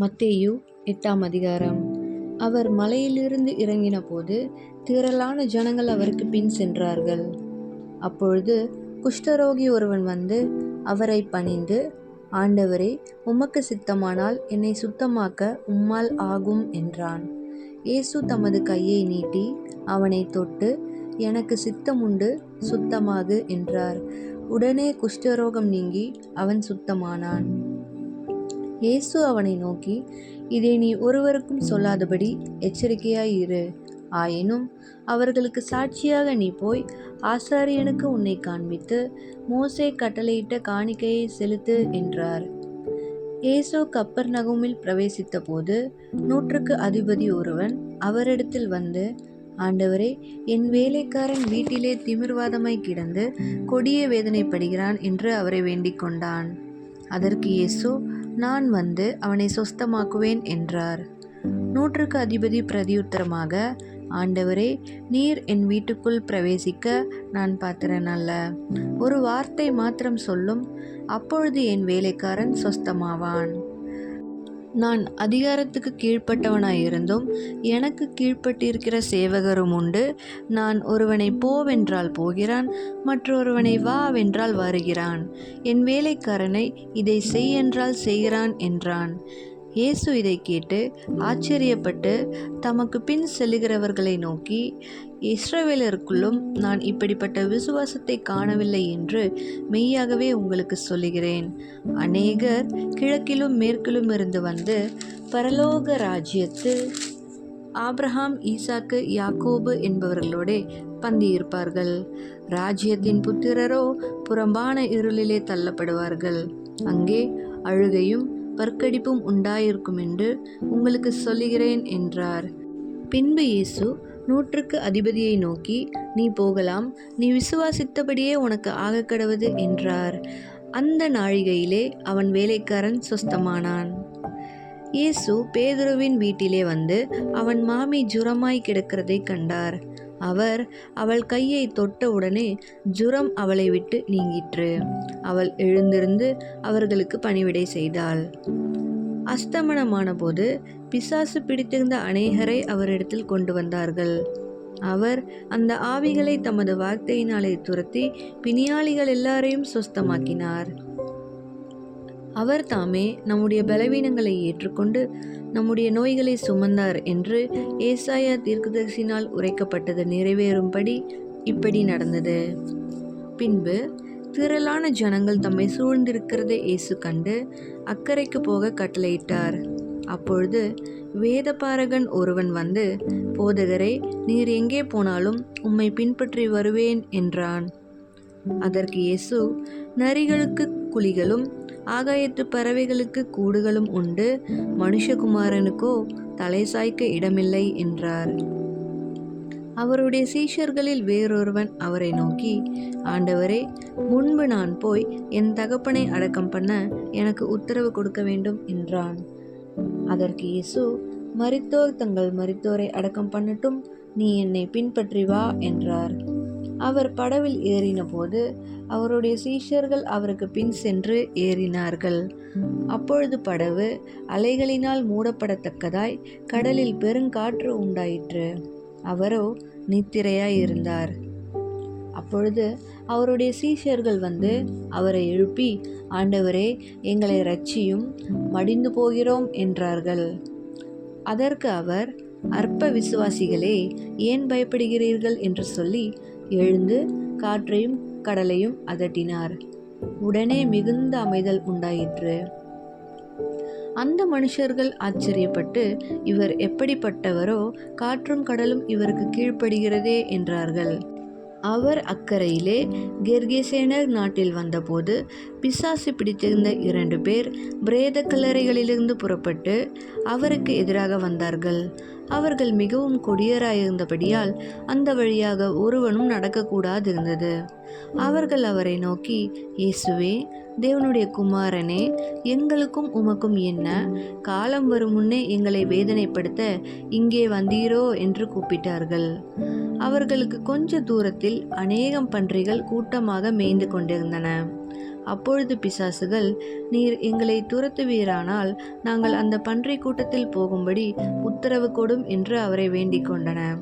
மத்தேயு 8ஆம் அதிகாரம். அவர் மலையிலிருந்து இறங்கின போது திரளான ஜனங்கள் அவருக்கு பின் சென்றார்கள். அப்பொழுது குஷ்டரோகி ஒருவன் வந்து அவரை பணிந்து, ஆண்டவரே, உமக்கு சித்தமானால் என்னை சுத்தமாக்க உம்மால் ஆகும் என்றான். இயேசு தமது கையை நீட்டி அவனை தொட்டு, எனக்கு சித்தமுண்டு, சுத்தமாகு என்றார். உடனே குஷ்டரோகம் நீங்கி அவன் சுத்தமானான். இயேசு அவனை நோக்கி, இதை நீ ஒருவருக்கும் சொல்லாதபடி எச்சரிக்கையாய் இரு. ஆயினும் அவர்களுக்கு சாட்சியாக நீ போய் ஆசாரியனுக்கு உன்னை காண்பித்து மோசே கட்டளையிட்ட காணிக்கையை செலுத்து என்றார். இயேசு கப்பர்நகூமில் பிரவேசித்த போது 100க்கு அதிபதி ஒருவன் அவரிடத்தில் வந்து, ஆண்டவரே, என் வேலைக்காரன் வீட்டிலே திமிர்வாதமாய் கிடந்து கொடிய வேதனைப்படுகிறான் என்று அவரை வேண்டிக் கொண்டான். அதற்கு இயேசு, நான் வந்து அவனை சொஸ்தமாக்குவேன் என்றார். 100க்கு அதிபதி பிரதியுத்தரமாக, ஆண்டவரே, நீர் என் வீட்டுக்குள் பிரவேசிக்க நான் பாத்திரன் அல்ல. ஒரு வார்த்தை மாத்திரம் சொல்லும், அப்பொழுது என் வேலைக்காரன் சொஸ்தமாவான். நான் அதிகாரத்துக்கு கீழ்ப்பட்டவனாயிருந்தும் எனக்கு கீழ்ப்பட்டிருக்கிற சேவகரும் உண்டு. நான் ஒருவனை போவென்றால் போகிறான், மற்றொருவனை வாவென்றால் வருகிறான். என் வேலைக்காரனை இதை செய் என்றால் செய்கிறான் என்றான். இயேசு இதை கேட்டு ஆச்சரியப்பட்டு தமக்கு பின் செல்லுகிறவர்களை நோக்கி, இஸ்ரவேலருக்குள்ளும் நான் இப்படிப்பட்ட விசுவாசத்தை காணவில்லை என்று மெய்யாகவே உங்களுக்கு சொல்லுகிறேன். அநேகர் கிழக்கிலும் மேற்கிலும் இருந்து வந்து பரலோக ராஜ்யத்தில் ஆபிரகாம், ஈசாக்கு, யாக்கோபு என்பவர்களோட பந்தியிருப்பார்கள். ராஜ்யத்தின் புத்திரரோ புறம்பான இருளிலே தள்ளப்படுவார்கள். அங்கே அழுகையும் பற்கடிப்பும் உண்டாயிருக்கும் என்று உங்களுக்கு சொல்லுகிறேன் என்றார். பின்பு இயேசு 100க்கு அதிபதியை நோக்கி, நீ போகலாம், நீ விசுவாசித்தபடியே உனக்கு ஆகக்கடவது என்றார். அந்த நாழிகையிலே அவன் வேலைக்காரன் சொஸ்தமானான். இயேசு பேதுருவின் வீட்டிலே வந்து அவன் மாமி ஜுரமாய் கிடக்கிறதை கண்டார். அவர் அவள் கையை தொட்ட உடனே ஜுரம் அவளை விட்டு நீங்கிற்று. அவள் எழுந்திருந்து அவர்களுக்கு பணிவிடை செய்தாள். அஸ்தமனமான போது பிசாசு பிடித்திருந்த அநேகரை அவரிடத்தில் கொண்டு வந்தார்கள். அவர் அந்த ஆவிகளை தமது வார்த்தையினாலே துரத்தி பிணியாளிகள் எல்லாரையும் சொஸ்தமாக்கினார். அவர் தாமே நம்முடைய பலவீனங்களை ஏற்றுக்கொண்டு நம்முடைய நோய்களை சுமந்தார் என்று ஏசாயா தீர்க்கதரிசியினால் உரைக்கப்பட்டது நிறைவேறும்படி இப்படி நடந்தது. பின்பு திரளான ஜனங்கள் தம்மை சூழ்ந்திருக்கிறதை இயேசு கண்டு அக்கரைக்கு போக கட்டளையிட்டார். அப்பொழுது வேதபாரகன் ஒருவன் வந்து, போதகரே, நீர் எங்கே போனாலும் உம்மை பின்பற்றி வருவேன் என்றான். அதற்கு இயேசு, நரிகளுக்கு குழிகளும் ஆகாயத்து பறவைகளுக்கு கூடுகளும் உண்டு, மனுஷகுமாரனுக்கோ தலை சாய்க்க இடமில்லை என்றார். அவருடைய சீஷர்களில் வேறொருவன் அவரை நோக்கி, ஆண்டவரே, முன்பு நான் போய் என் தகப்பனை அடக்கம் பண்ண எனக்கு உத்தரவு கொடுக்க வேண்டும் என்றான். அதற்கு இயேசு, மரித்தோர் தங்கள் மரித்தோரை அடக்கம் பண்ணட்டும், நீ என்னை பின்பற்றி வா என்றார். அவர் படவில் ஏறின போது அவருடைய சீஷர்கள் அவருக்கு பின் சென்று ஏறினார்கள். அப்பொழுது படவு அலைகளினால் மூடப்படத்தக்கதாய் கடலில் பெருங்காற்று உண்டாயிற்று. அவரோ நித்திரையாய் இருந்தார். அப்பொழுது அவருடைய சீஷர்கள் வந்து அவரை எழுப்பி, ஆண்டவரே, எங்களை இரட்சியும், மடிந்து போகிறோம் என்றார்கள். அதற்கு அவர், அற்ப விசுவாசிகளே, ஏன் பயப்படுகிறீர்கள் என்று சொல்லி எழுந்து காற்றையும் கடலையும் அதட்டினார். உடனே மிகுந்த அமைதல் உண்டாயிற்று. அந்த மனுஷர்கள் ஆச்சரியப்பட்டு, இவர் எப்படிப்பட்டவரோ, காற்றும் கடலும் இவருக்கு கீழ்ப்படுகிறதே என்றார்கள். அவர் அக்கரையிலே கெர்கேசேனர் நாட்டில் வந்தபோது பிசாசு பிடித்திருந்த 2 பேர் பிரேத கல்லறைகளிலிருந்து புறப்பட்டு அவருக்கு எதிராக வந்தார்கள். அவர்கள் மிகவும் கொடியராயிருந்தபடியால் அந்த வழியாக ஒருவனும் நடக்கக்கூடாதிருந்தது. அவர்கள் அவரை நோக்கி, இயேசுவே, தேவனுடைய குமாரனே, எங்களுக்கும் உமக்கும் என்ன? காலம் வரும் முன்னே எங்களை வேதனைப்படுத்த இங்கே வந்தீரோ என்று கூப்பிட்டார்கள். அவர்களுக்கு கொஞ்ச தூரத்தில் அநேகம் பன்றிகள் கூட்டமாக மேய்ந்து கொண்டிருந்தன. அப்பொழுது பிசாசுகள், நீர் எங்களை துரத்துவீரானால் நாங்கள் அந்த பன்றி கூட்டத்தில் போகும்படி உத்தரவு கொடும் என்று அவரை வேண்டிக் கொண்டன.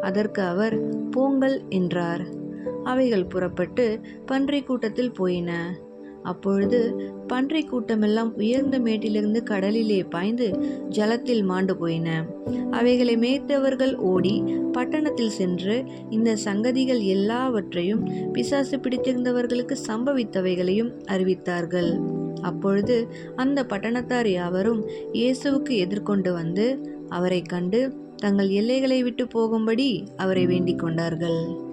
அதற்கு அவர், போங்கள் என்றார். அவைகள் புறப்பட்டு பன்றி கூட்டத்தில் போயின. அப்பொழுது பன்றி கூட்டமெல்லாம் உயர்ந்த மேட்டிலிருந்து கடலிலே பாய்ந்து ஜலத்தில் மாண்டு போயின. அவைகளை மேய்த்தவர்கள் ஓடி பட்டணத்தில் சென்று இந்த சங்கதிகள் எல்லாவற்றையும் பிசாசு பிடித்திருந்தவர்களுக்கு சம்பவித்தவைகளையும் அறிவித்தார்கள். அப்பொழுது அந்த பட்டணத்தார் யாவரும் இயேசுவுக்கு எதிர்கொண்டு வந்து அவரை கண்டு தங்கள் எல்லைகளை விட்டு போகும்படி அவரை வேண்டிக் கொண்டார்கள்.